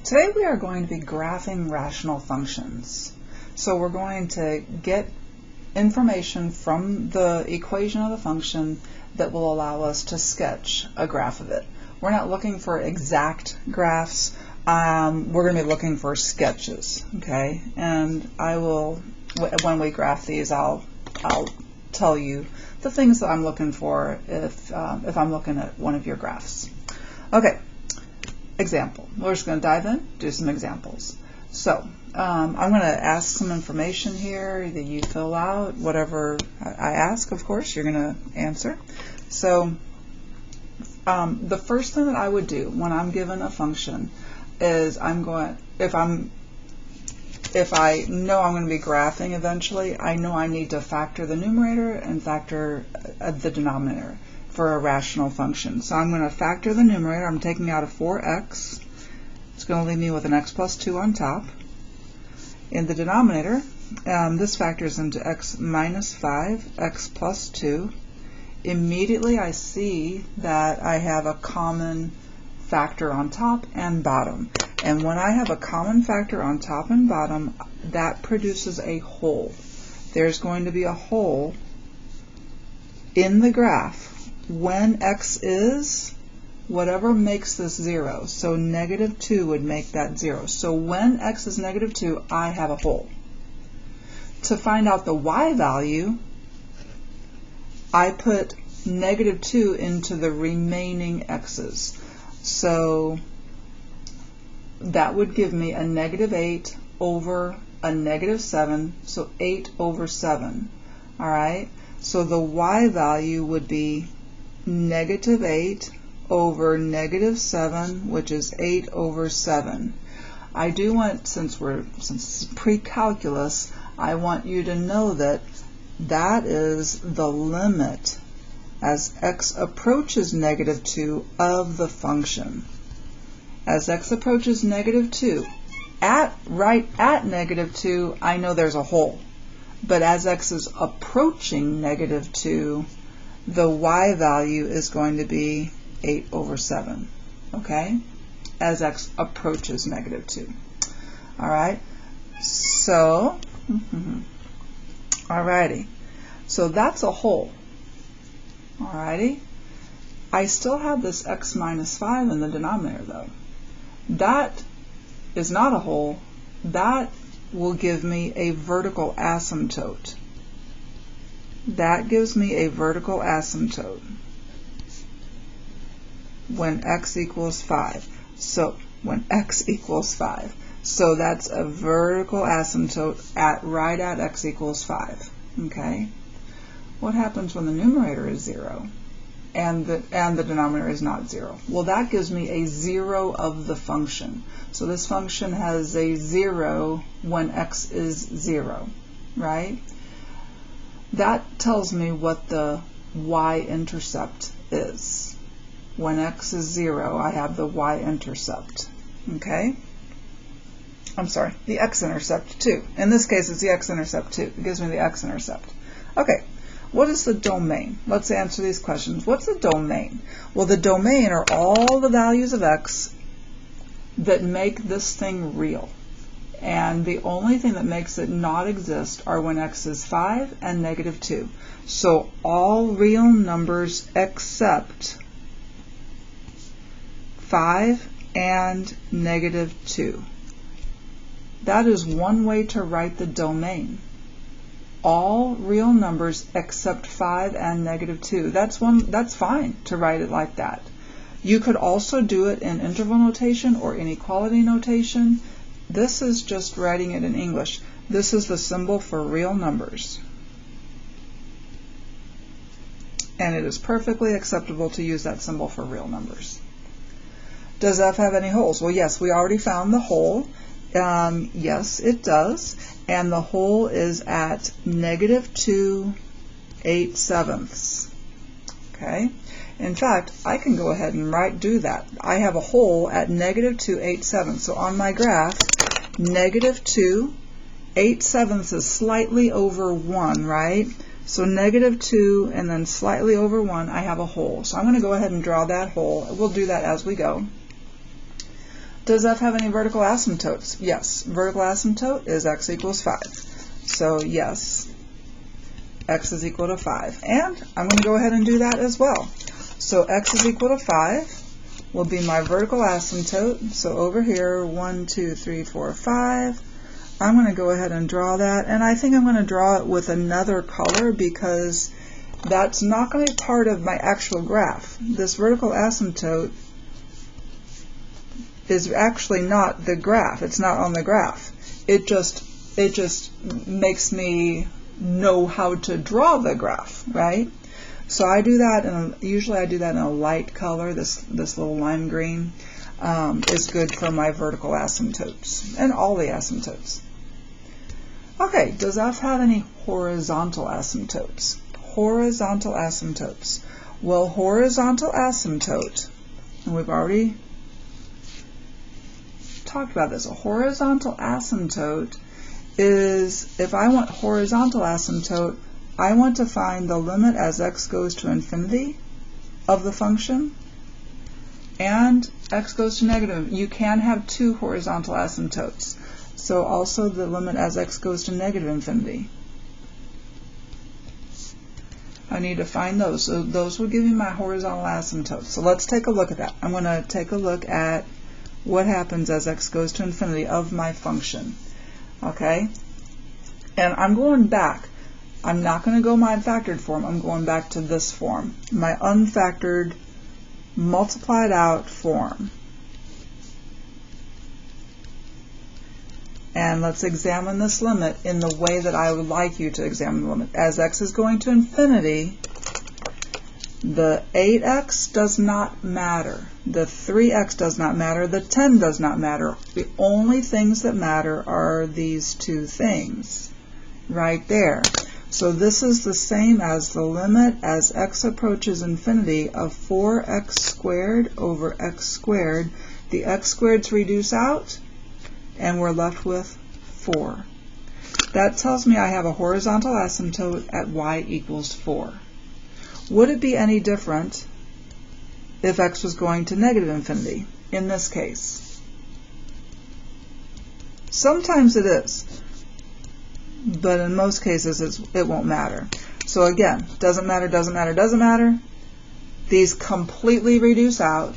Today we are going to be graphing rational functions. So we're going to get information from the equation of the function that will allow us to sketch a graph of it. We're not looking for exact graphs. We're going to be looking for sketches, okay? And I will, when we graph these, I'll tell you the things that I'm looking for if I'm looking at one of your graphs. Okay. Example. We're just going to dive in, do some examples. So I'm going to ask some information here that you fill out. Whatever I ask, of course, you're going to answer. So the first thing that I would do when I'm given a function is if I know I'm going to be graphing eventually, I know I need to factor the numerator and factor the denominator for a rational function. So I'm going to factor the numerator. I'm taking out a 4x. It's going to leave me with an x plus 2 on top. In the denominator, this factors into x minus 5, x plus 2. Immediately I see that I have a common factor on top and bottom. And when I have a common factor on top and bottom, that produces a hole. There's going to be a hole in the graph when x is whatever makes this 0. So negative 2 would make that 0. So when x is negative 2, I have a hole. To find out the y value, I put negative 2 into the remaining x's. So that would give me a negative 8 over a negative 7, so 8 over 7. All right? So the y value would be negative 8 over negative 7, which is 8 over 7. I do want, since it's pre-calculus, I want you to know that that is the limit as x approaches negative 2 of the function. As x approaches negative 2, right at negative 2, I know there's a hole. But as x is approaching negative 2, the y value is going to be 8 over 7, okay, as x approaches negative 2. All right, so, alrighty, so that's a hole. Alrighty, I still have this x minus 5 in the denominator though. That is not a hole. That will give me a vertical asymptote. That gives me a vertical asymptote when x equals 5. So when x equals 5. So that's a vertical asymptote right at x equals 5. Okay. What happens when the numerator is 0 and the denominator is not 0? Well, that gives me a 0 of the function. So this function has a 0 when x is 0, right? That tells me what the y-intercept is. When x is 0, I have the y-intercept, okay? I'm sorry, the x-intercept too. In this case, it's the x-intercept too. It gives me the x-intercept. Okay, what is the domain? Let's answer these questions. What's the domain? Well, the domain are all the values of x that make this thing real. And the only thing that makes it not exist are when x is 5 and negative 2. So all real numbers except 5 and negative 2. That is one way to write the domain. All real numbers except 5 and negative 2. That's fine to write it like that. You could also do it in interval notation or inequality notation. This is just writing it in English. This is the symbol for real numbers. And it is perfectly acceptable to use that symbol for real numbers. Does f have any holes? Well, yes, we already found the hole. Yes, it does. And the hole is at negative 2 8/7. Okay? In fact, I can go ahead and do that. I have a hole at negative 2 8/7. So on my graph, negative 2 8/7 is slightly over 1, right? So negative 2 and then slightly over 1, I have a hole. So I'm going to go ahead and draw that hole. We'll do that as we go. Does f have any vertical asymptotes? Yes. Vertical asymptote is x equals 5. So yes, x is equal to 5. And I'm going to go ahead and do that as well. So x is equal to 5 will be my vertical asymptote. So over here, 1, 2, 3, 4, 5. I'm going to go ahead and draw that. And I think I'm going to draw it with another color because that's not going to be part of my actual graph. This vertical asymptote is actually not the graph. It's not on the graph. It just makes me know how to draw the graph, right? So I do that, and usually I do that in a light color. This little lime green is good for my vertical asymptotes and all the asymptotes. Okay, does f have any horizontal asymptotes? Horizontal asymptotes. Well, horizontal asymptote, and we've already talked about this. A horizontal asymptote is, if I want horizontal asymptote, I want to find the limit as x goes to infinity of the function and x goes to negative. You can have two horizontal asymptotes. So also the limit as x goes to negative infinity. I need to find those. So those will give me my horizontal asymptotes. So let's take a look at that. I'm going to take a look at what happens as x goes to infinity of my function. Okay? And I'm going back. I'm not going to go my factored form. I'm going back to this form, my unfactored, multiplied out form. And let's examine this limit in the way that I would like you to examine the limit. As x is going to infinity, the 8x does not matter. The 3x does not matter. The 10 does not matter. The only things that matter are these two things right there. So this is the same as the limit as x approaches infinity of 4x squared over x squared. The x squareds reduce out, and we're left with 4. That tells me I have a horizontal asymptote at y equals 4. Would it be any different if x was going to negative infinity in this case? Sometimes it is, but in most cases it won't matter. So again, doesn't matter, doesn't matter, doesn't matter. These completely reduce out.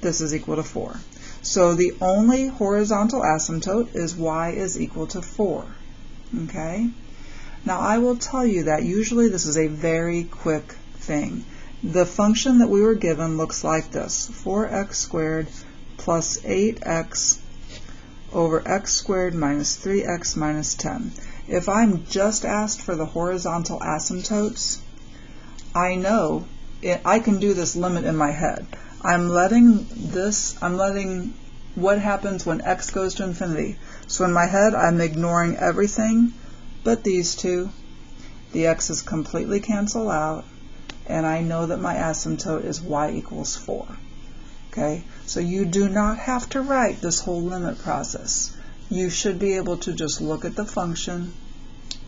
This is equal to 4. So the only horizontal asymptote is y is equal to 4. Okay? Now I will tell you that usually this is a very quick thing. The function that we were given looks like this: 4x squared plus 8x over x squared minus 3x minus 10. If I'm just asked for the horizontal asymptotes, I know I can do this limit in my head. I'm letting what happens when x goes to infinity. So in my head, I'm ignoring everything but these two. The x's completely cancel out, and I know that my asymptote is y equals 4. Okay, so you do not have to write this whole limit process. You should be able to just look at the function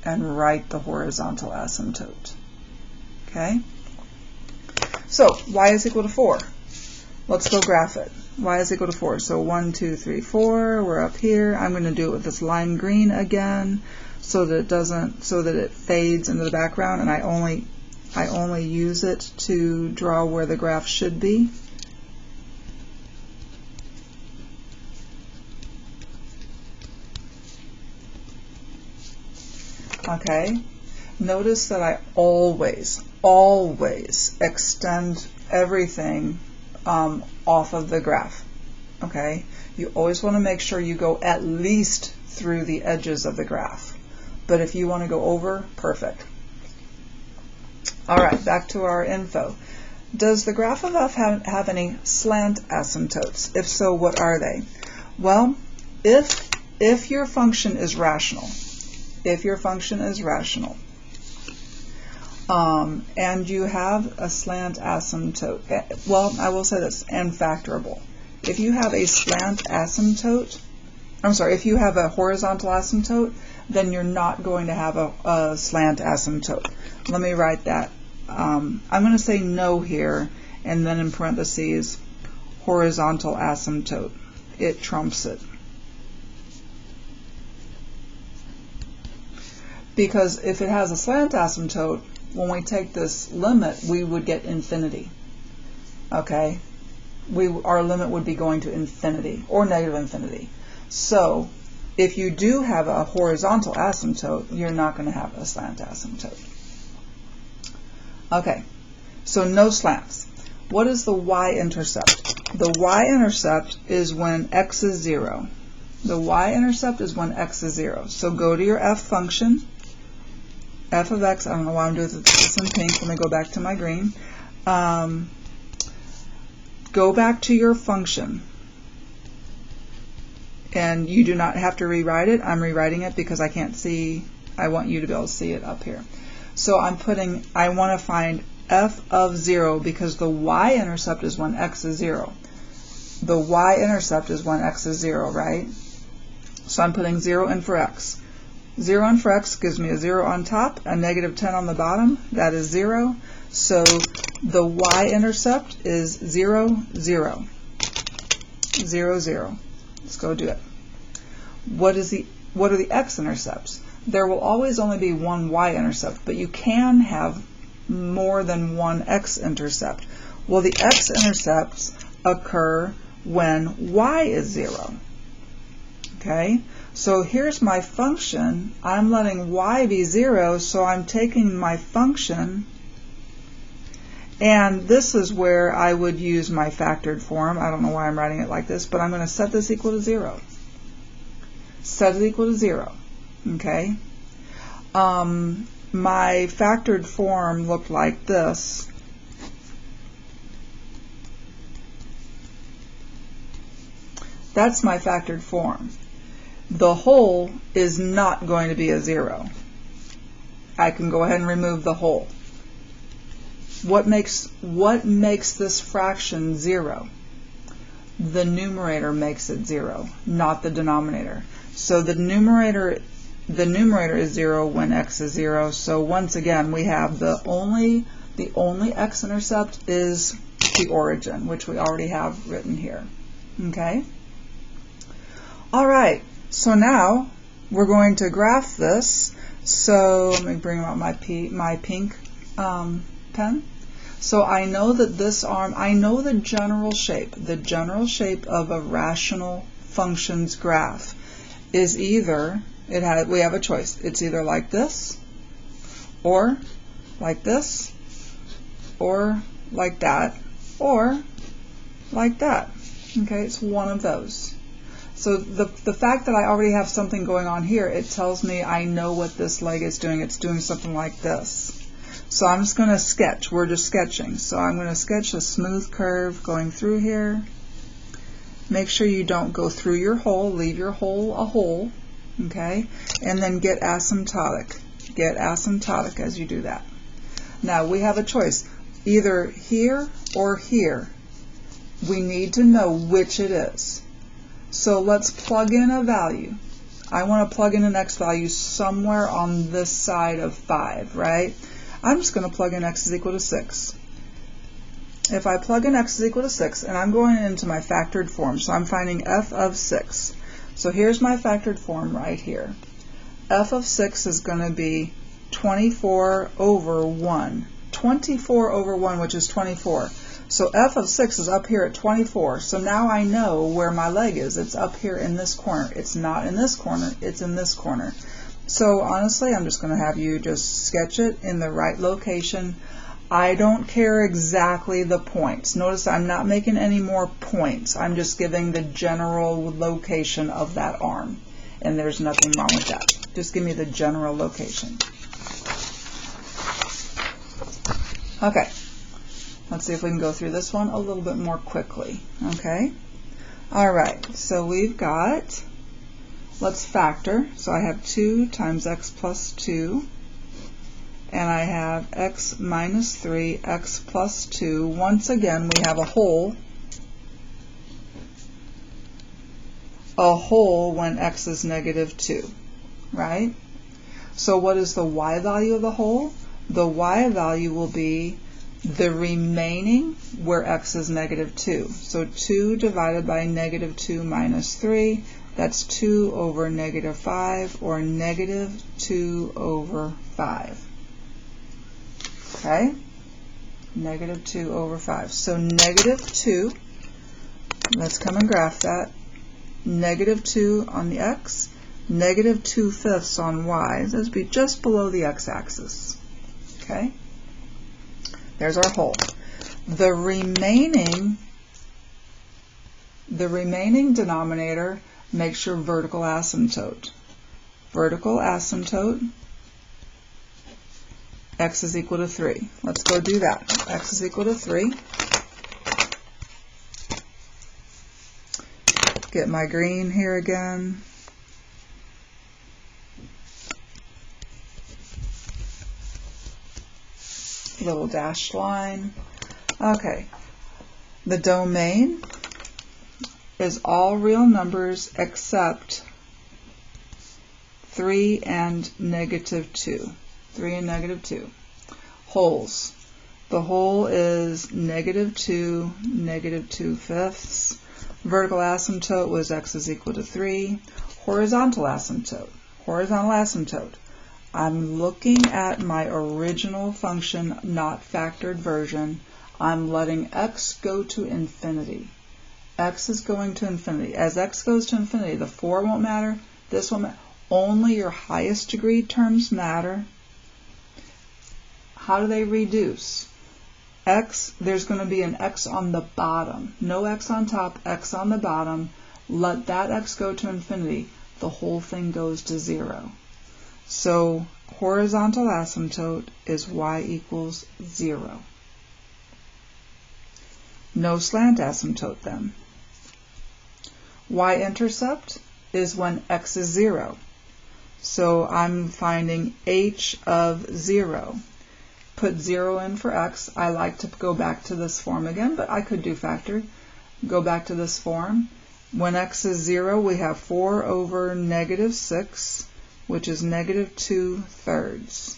and write the horizontal asymptote. Okay, so y is equal to 4. Let's go graph it. Y is equal to 4. So 1, 2, 3, 4. We're up here. I'm going to do it with this lime green again, so that it fades into the background, and I only use it to draw where the graph should be. Okay. Notice that I always extend everything off of the graph. Okay, you always want to make sure you go at least through the edges of the graph, but if you want to go over, perfect. All right, back to our info. Does the graph of f have any slant asymptotes? If so, what are they? Well, if your function is rational, and you have a slant asymptote, well, I will say this, and factorable. If you have a slant asymptote, if you have a horizontal asymptote, then you're not going to have a slant asymptote. Let me write that. I'm going to say no here, and then in parentheses, horizontal asymptote. It trumps it. Because if it has a slant asymptote, when we take this limit, we would get infinity. Okay? Our limit would be going to infinity, or negative infinity. So, if you do have a horizontal asymptote, you're not going to have a slant asymptote. Okay, so no slants. What is the y-intercept? The y-intercept is when x is 0. The y-intercept is when x is 0. So go to your f function, f of x. I don't know why I'm doing this in pink. Let me go back to my green. Go back to your function. And you do not have to rewrite it. I'm rewriting it because I can't see. I want you to be able to see it up here. So I want to find f of 0 because the y-intercept is when x is 0. The y-intercept is when x is 0, right? So I'm putting 0 in for x. 0 in for x gives me a 0 on top, a negative 10 on the bottom. That is 0. So the y-intercept is 0, 0. 0, 0. Let's go do it. What are the x-intercepts? There will always only be one y-intercept, but you can have more than one x-intercept. Well, the x-intercepts occur when y is 0. Okay? So here's my function. I'm letting y be 0, so I'm taking my function, and this is where I would use my factored form. I don't know why I'm writing it like this, but I'm going to set this equal to 0. Set it equal to 0. Okay? My factored form looked like this. That's my factored form. The whole is not going to be a 0. I can go ahead and remove the whole. What makes this fraction 0? The numerator makes it 0, not the denominator. So the numerator is 0 when x is 0. So once again, we have the only x-intercept is the origin, which we already have written here. Okay? All right. So now we're going to graph this. So let me bring out my pink pen. So I know that this arm, I know the general shape. The general shape of a rational functions graph is either, we have a choice. It's either like this, or like this, or like that, or like that. Okay, it's one of those. So the fact that I already have something going on here, it tells me I know what this leg is doing. It's doing something like this. So I'm just going to sketch. We're just sketching. So I'm going to sketch a smooth curve going through here. Make sure you don't go through your hole. Leave your hole a hole. Okay? And then get asymptotic. Get asymptotic as you do that. Now we have a choice. Either here or here. We need to know which it is. So let's plug in a value. I want to plug in an x value somewhere on this side of 5, right? I'm just going to plug in x is equal to 6. If I plug in x is equal to 6, and I'm going into my factored form, so I'm finding f of 6. So here's my factored form right here. F of 6 is going to be 24 over 1. 24 over 1, which is 24. So f of 6 is up here at 24. So now I know where my leg is. It's up here in this corner. It's not in this corner. It's in this corner. So honestly, I'm just going to have you just sketch it in the right location. I don't care exactly the points. Notice I'm not making any more points. I'm just giving the general location of that arm. And there's nothing wrong with that. Just give me the general location. Okay. Let's see if we can go through this one a little bit more quickly. Okay. All right. So we've got, let's factor. So I have 2 times x plus 2. And I have x minus 3, x plus 2. Once again, we have a whole when x is negative 2, right? So what is the y value of the whole? The y value will be the remaining where x is negative 2. So 2 divided by negative 2 minus 3, that's 2 over negative 5, or negative 2 over 5. Okay? Negative 2 over 5. So negative 2, let's come and graph that. Negative 2 on the x, negative 2/5 on y. This would be just below the x-axis. Okay? There's our whole. The remaining denominator makes your vertical asymptote. Vertical asymptote, x is equal to 3. Let's go do that. X is equal to 3. Get my green here again. Little dashed line. Okay. The domain is all real numbers except 3 and negative 2. 3 and negative 2. Wholes. The whole is negative 2, negative 2/5. Vertical asymptote was x is equal to 3. Horizontal asymptote. Horizontal asymptote. I'm looking at my original function, not factored version. I'm letting x go to infinity. X is going to infinity. As x goes to infinity, the 4 won't matter, this won't matter. Only your highest degree terms matter. How do they reduce? X, there's going to be an x on the bottom. No x on top, x on the bottom. Let that x go to infinity. The whole thing goes to 0. So horizontal asymptote is y equals 0. No slant asymptote then. Y-intercept is when x is 0. So I'm finding h of 0. Put 0 in for x. I like to go back to this form again, but I could do factor. Go back to this form. When x is 0, we have 4 over negative 6, which is negative 2/3.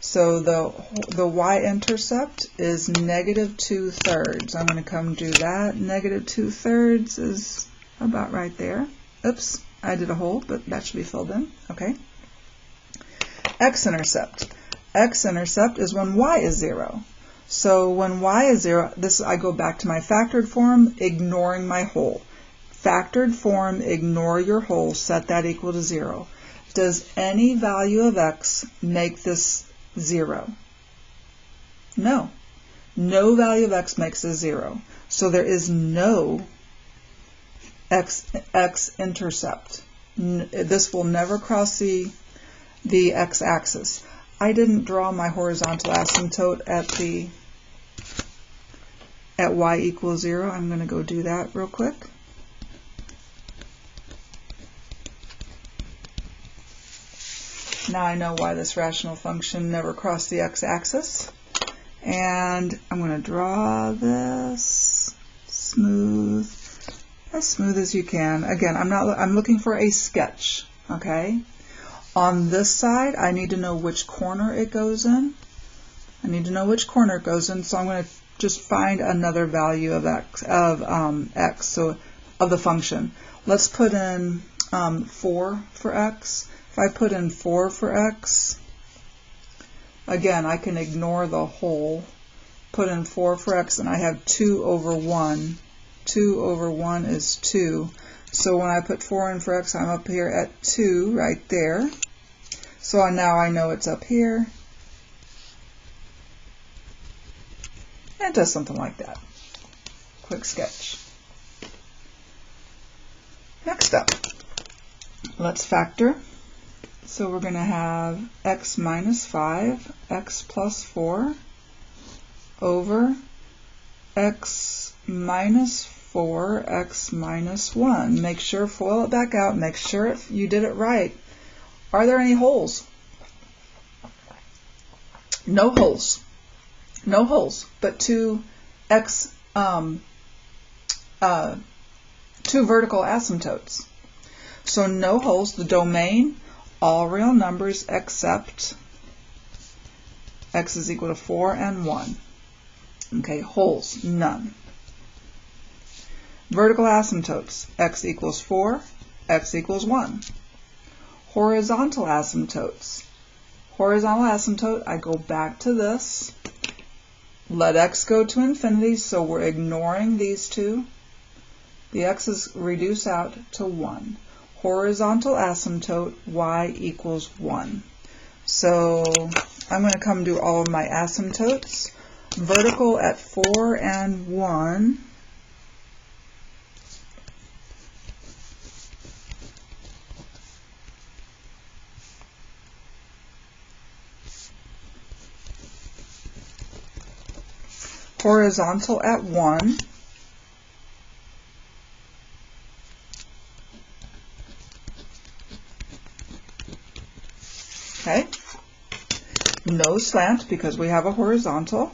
So the y-intercept is negative 2/3. I'm going to come do that. Negative 2/3 is about right there. Oops, I did a hole, but that should be filled in. Okay. X-intercept. X-intercept is when y is 0. So when y is 0, I go back to my factored form, ignoring my whole. Factored form, ignore your whole, set that equal to 0. Does any value of x make this 0? No. No value of x makes this 0. So there is no x-intercept. This will never cross the x-axis. I didn't draw my horizontal asymptote at y equals 0. I'm going to go do that real quick. Now I know why this rational function never crossed the x-axis. And I'm going to draw this smooth, as smooth as you can. Again, I'm looking for a sketch, okay? On this side, I need to know which corner it goes in. I need to know which corner it goes in, so I'm going to just find another value of x, so of the function. Let's put in 4 for x. If I put in 4 for x, again, I can ignore the whole. Put in 4 for x, and I have 2 over 1. 2 over 1 is 2. So when I put 4 in for x, I'm up here at 2 right there. So now I know it's up here. And it does something like that. Quick sketch. Next up, let's factor. So we're going to have x minus 5, x plus 4, over x minus 4, x minus 1. Make sure, FOIL it back out, make sure you did it right. Are there any holes? No holes. No holes, but two vertical asymptotes. So no holes. The domain, all real numbers except X is equal to 4 and 1. Okay, holes, none. Vertical asymptotes, X equals 4, X equals 1. Horizontal asymptotes. Horizontal asymptote, I go back to this. Let X go to infinity, so we're ignoring these two. The X's reduce out to 1. Horizontal asymptote, Y equals 1. So I'm going to come do all of my asymptotes. Vertical at 4 and 1. Horizontal at 1. Okay. No slant because we have a horizontal.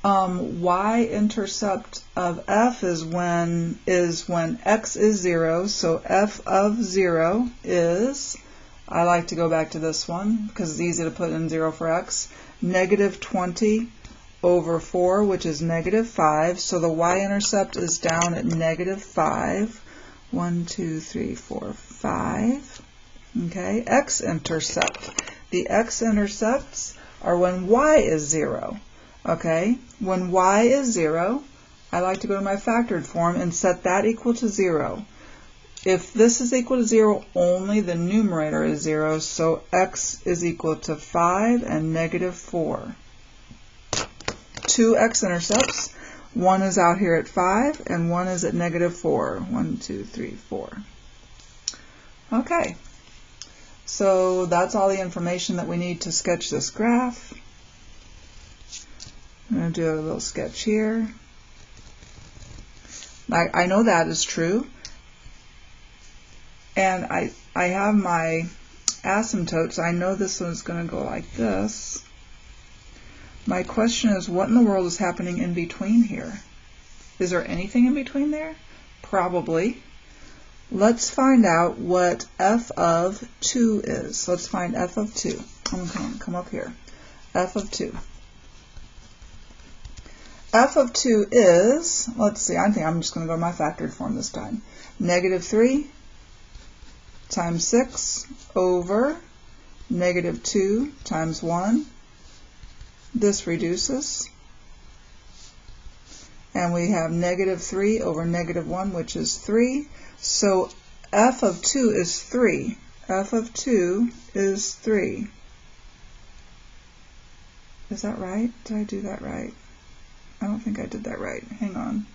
Y-intercept of f is when x is 0. So f of 0 is, I like to go back to this one because it's easy to put in 0 for x, negative 20 over 4, which is negative 5. So the y-intercept is down at negative 5. 1, 2, 3, 4, 5. Okay, x-intercept. The x-intercepts are when y is 0. Okay, when y is 0, I like to go to my factored form and set that equal to 0. If this is equal to 0, only the numerator is 0, so x is equal to 5 and negative 4. Two x-intercepts. One is out here at 5 and one is at negative 4. 1, 2, 3, 4. Okay, so that's all the information that we need to sketch this graph. I'm going to do a little sketch here. I know that is true. And I have my asymptotes. I know this one's going to go like this. My question is, what in the world is happening in between here? Is there anything in between there? Probably. Let's find out what f of 2 is. Let's find f of 2. Come up here. F of 2. F of 2 is, let's see, I think I'm just going to go to my factored form this time. Negative 3 times 6 over negative 2 times 1. This reduces. And we have negative 3 over negative 1, which is 3. So f of 2 is 3. F of 2 is 3. Is that right? Did I do that right? I don't think I did that right. Hang on.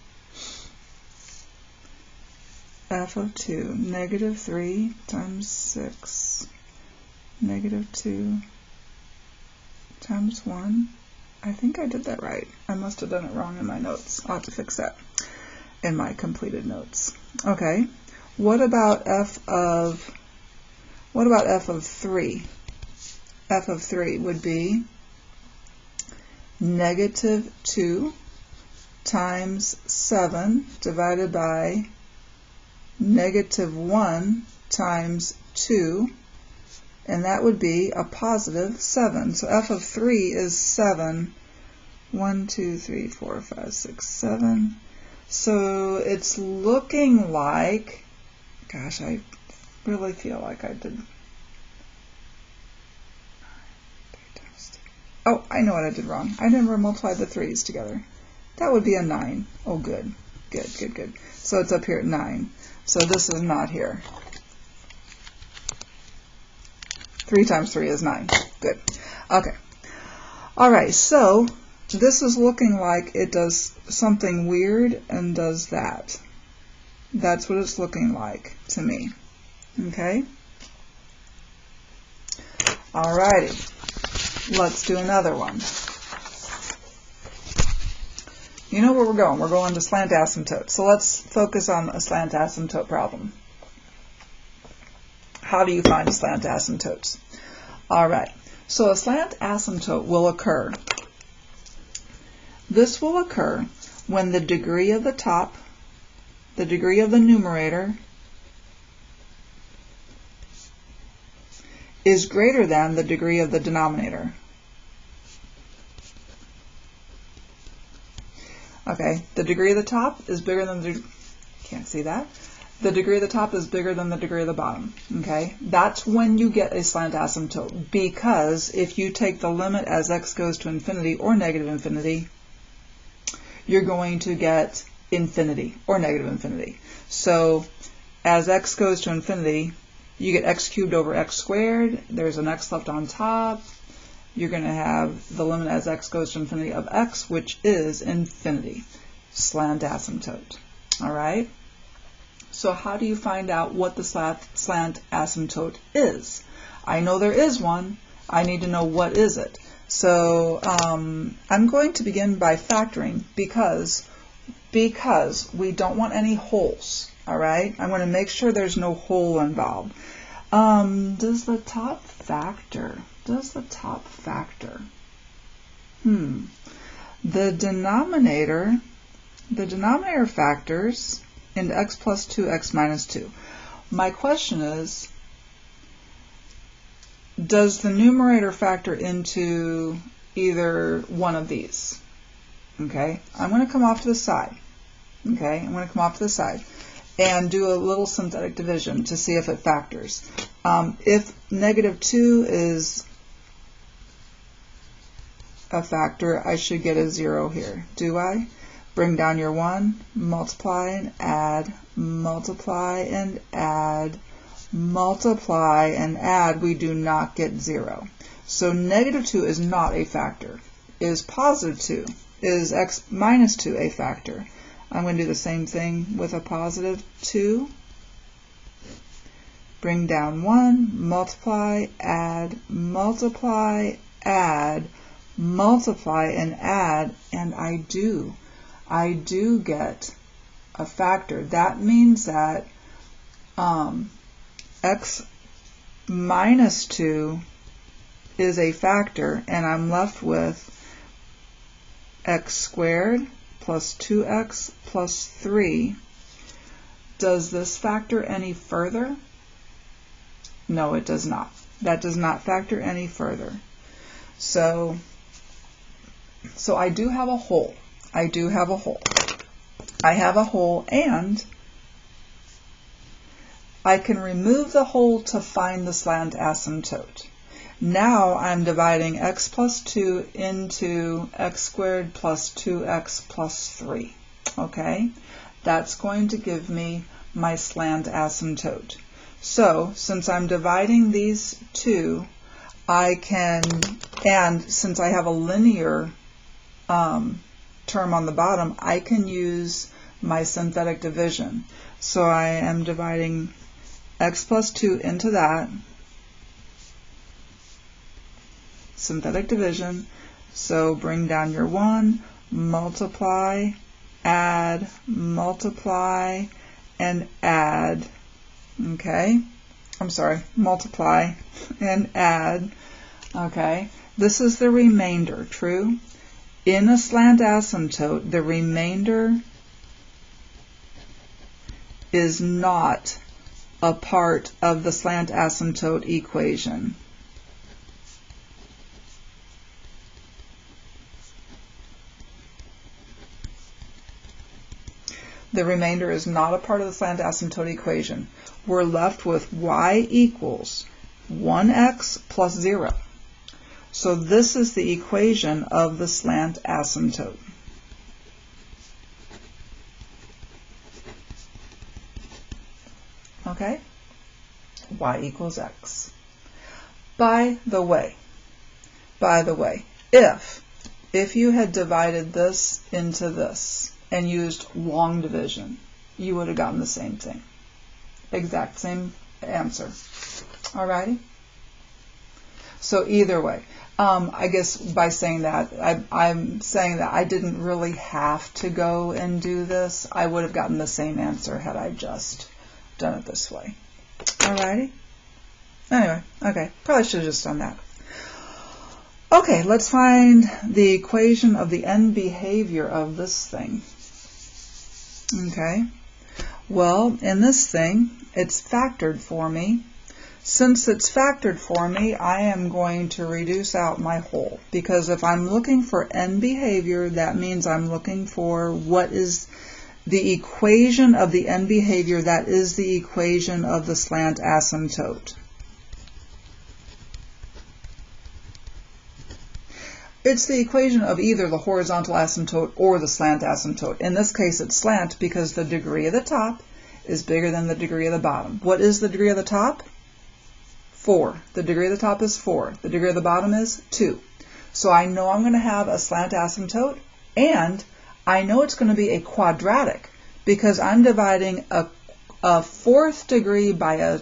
F of 2, negative 3 times 6, negative 2 times 1. I think I did that right. I must have done it wrong in my notes. I'll have to fix that in my completed notes. Okay. What about f of 3? F of 3 would be negative 2 times 7 divided by negative 1 times 2, and that would be a positive 7. So f of 3 is 7. 1, 2, 3, 4, 5, 6, 7. So it's looking like, gosh, I really feel like I did. Oh, I know what I did wrong. I never multiplied the 3's together. That would be a 9. Oh, good. Good, good, good. So it's up here at 9. So this is not here. 3 times 3 is 9. Good. Okay. All right, so this is looking like it does something weird and does that. That's what it's looking like to me. Okay? All righty. Let's do another one. You know where we're going. We're going to slant asymptote. So let's focus on a slant asymptote problem. How do you find slant asymptotes? All right. So a slant asymptote will occur. This will occur when the degree of the top, the degree of the numerator, is greater than the degree of the denominator. Okay, the degree of the top is bigger than the, can't see that. The degree of the top is bigger than the degree of the bottom. Okay, that's when you get a slant asymptote, because if you take the limit as x goes to infinity or negative infinity, you're going to get infinity or negative infinity. So as x goes to infinity, you get x cubed over x squared. There's an x left on top. You're going to have the limit as x goes to infinity of x, which is infinity. Slant asymptote. All right? So how do you find out what the slant asymptote is? I know there is one. I need to know what is it. So I'm going to begin by factoring because we don't want any holes. All right? I'm going to make sure there's no hole involved. Does the top factor? The denominator factors into x plus 2, x minus 2. My question is, does the numerator factor into either one of these? Okay, I'm going to come off to the side. Okay, I'm going to come off to the side and do a little synthetic division to see if it factors. If negative 2 is a factor, I should get a 0 here. Do I? Bring down your 1, multiply and add, multiply and add, multiply and add. We do not get 0. So negative 2 is not a factor. Is positive 2? Is x minus 2 a factor? I'm going to do the same thing with a positive 2. Bring down 1, multiply, add, multiply, add, multiply, and add, and I do get a factor. That means that x minus 2 is a factor, and I'm left with x squared plus 2x plus 3. Does this factor any further? No, it does not. That does not factor any further. So I do have a hole. I have a hole, and I can remove the hole to find the slant asymptote. Now I'm dividing x plus 2 into x squared plus 2x plus 3. Okay? That's going to give me my slant asymptote. So since I'm dividing these two, I can, and since I have a linear term on the bottom, I can use my synthetic division. So I am dividing x plus 2 into that. Synthetic division. So bring down your 1, multiply, add, multiply, and add. Okay? I'm sorry, multiply and add. Okay? This is the remainder, true? In a slant asymptote, the remainder is not a part of the slant asymptote equation. The remainder is not a part of the slant asymptote equation. We're left with y equals 1x plus 0. So this is the equation of the slant asymptote. Okay? Y equals x. By the way, if you had divided this into this and used long division, you would have gotten the same thing. Exact same answer. Alrighty? So either way, I guess by saying that, I'm saying that I didn't really have to go and do this. I would have gotten the same answer had I just done it this way. Alrighty? Anyway, okay, probably should have just done that. Okay, let's find the equation of the end behavior of this thing. Okay, well, in this thing, it's factored for me. Since it's factored for me, I am going to reduce out my whole, because if I'm looking for end behavior, that means I'm looking for what is the equation of the end behavior that is the equation of the slant asymptote. It's the equation of either the horizontal asymptote or the slant asymptote. In this case, it's slant because the degree of the top is bigger than the degree of the bottom. What is the degree of the top? 4. The degree of the top is 4. The degree of the bottom is 2. So I know I'm going to have a slant asymptote, and I know it's going to be a quadratic because I'm dividing a fourth degree by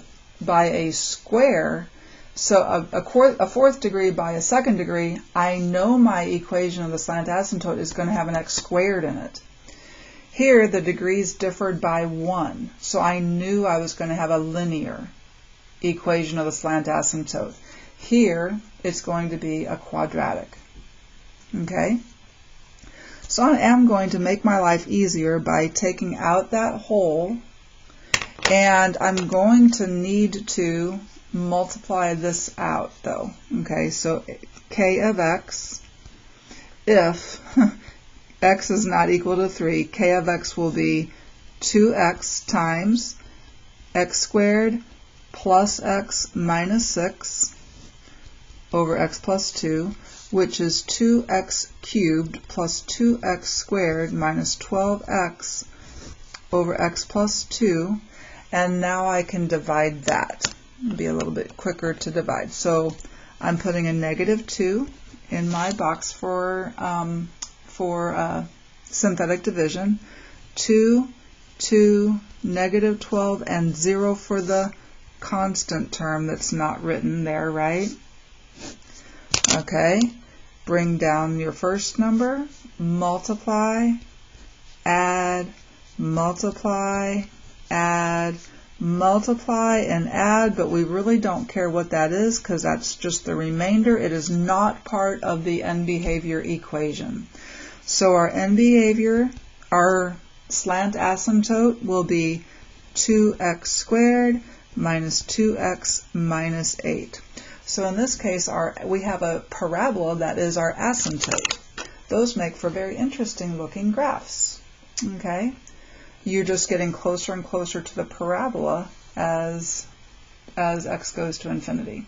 a square. So a fourth degree by a second degree, I know my equation of the slant asymptote is going to have an x squared in it. Here, the degrees differed by 1, so I knew I was going to have a linear equation of the slant asymptote. Here, it's going to be a quadratic. Okay? So I am going to make my life easier by taking out that whole, and I'm going to need to multiply this out though. Okay, so k of x, if x is not equal to 3, k of x will be 2x times x squared plus x minus 6 over x plus 2, which is 2x cubed plus 2x squared minus 12x over x plus 2, and now I can divide that. It'll be a little bit quicker to divide. So I'm putting a -2 in my box for synthetic division. 2, 2, -12, and 0 for the constant term that's not written there, right? Okay, bring down your first number, multiply, add, multiply, add, multiply, and add, but we really don't care what that is because that's just the remainder. It is not part of the end behavior equation. So our end behavior, our slant asymptote, will be 2x squared minus 2x minus 8. So in this case, we have a parabola that is our asymptote. Those make for very interesting looking graphs. Okay? You're just getting closer and closer to the parabola as x goes to infinity.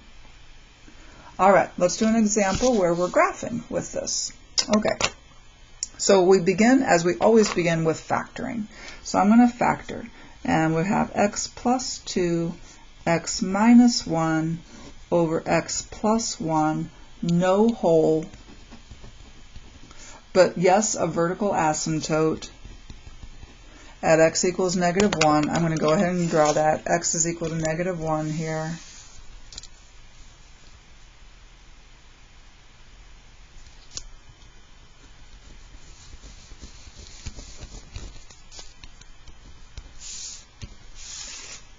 All right, let's do an example where we're graphing with this. Okay, so we begin, as we always begin, with factoring. So I'm going to factor, and we have x plus 2, x minus 1 over x plus 1, no whole, but yes, a vertical asymptote at x equals -1. I'm going to go ahead and draw that. X is equal to -1 here.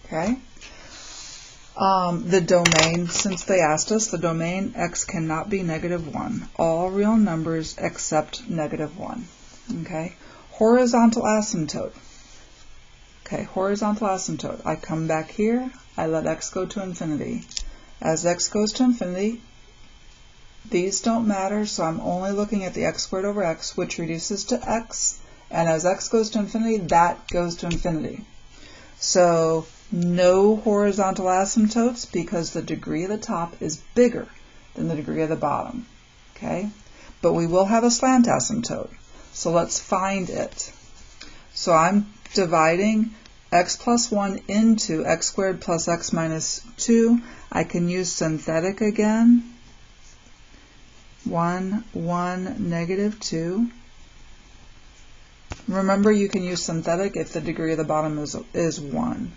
Okay. The domain, since they asked us, the domain x cannot be -1. All real numbers except -1. Okay. Horizontal asymptote. Okay, horizontal asymptote. I come back here, I let x go to infinity. As x goes to infinity, these don't matter, so I'm only looking at the x squared over x, which reduces to x, and as x goes to infinity, that goes to infinity. So no horizontal asymptotes because the degree of the top is bigger than the degree of the bottom. Okay, but we will have a slant asymptote, so let's find it. So I'm dividing x plus 1 into x squared plus x minus 2. I can use synthetic again. 1, 1, -2. Remember, you can use synthetic if the degree of the bottom is 1.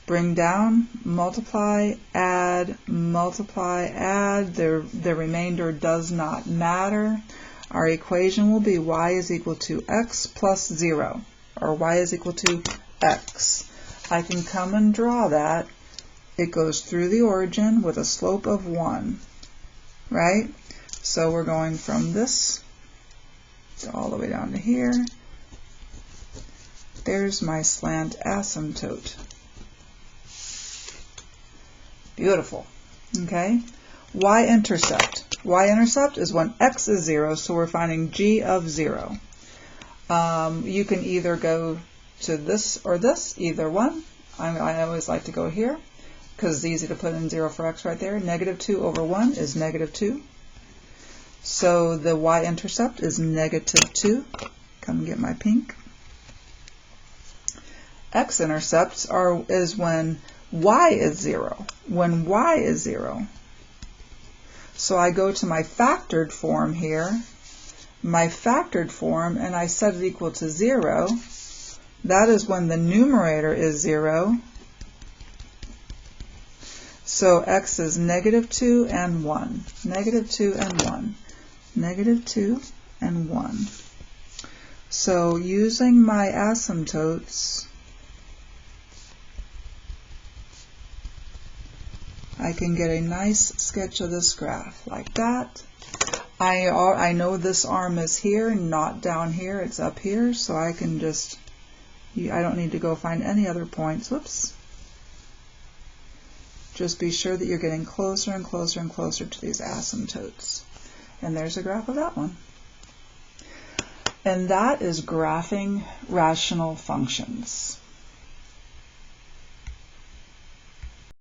Bring down, multiply, add, multiply, add. The remainder does not matter. Our equation will be y is equal to x plus 0, or y is equal to x. I can come and draw that. It goes through the origin with a slope of 1, right? So we're going from this all the way down to here. There's my slant asymptote. Beautiful. Okay. Y-intercept. Y-intercept is when x is 0, so we're finding g of 0. You can either go to this or this, either one. I always like to go here because it's easy to put in 0 for x right there. Negative 2 over 1 is negative 2. So the y-intercept is negative 2. Come get my pink. X-intercepts is when y is 0. When y is 0. So I go to my factored form here. My factored form, and I set it equal to 0. That is when the numerator is 0. So x is negative 2 and 1. Negative 2 and 1. Negative 2 and 1. So using my asymptotes, I can get a nice sketch of this graph like that. I know this arm is here, not down here, it's up here, so I can just, I don't need to go find any other points. Whoops. Just be sure that you're getting closer and closer and closer to these asymptotes. And there's a graph of that one. And that is graphing rational functions.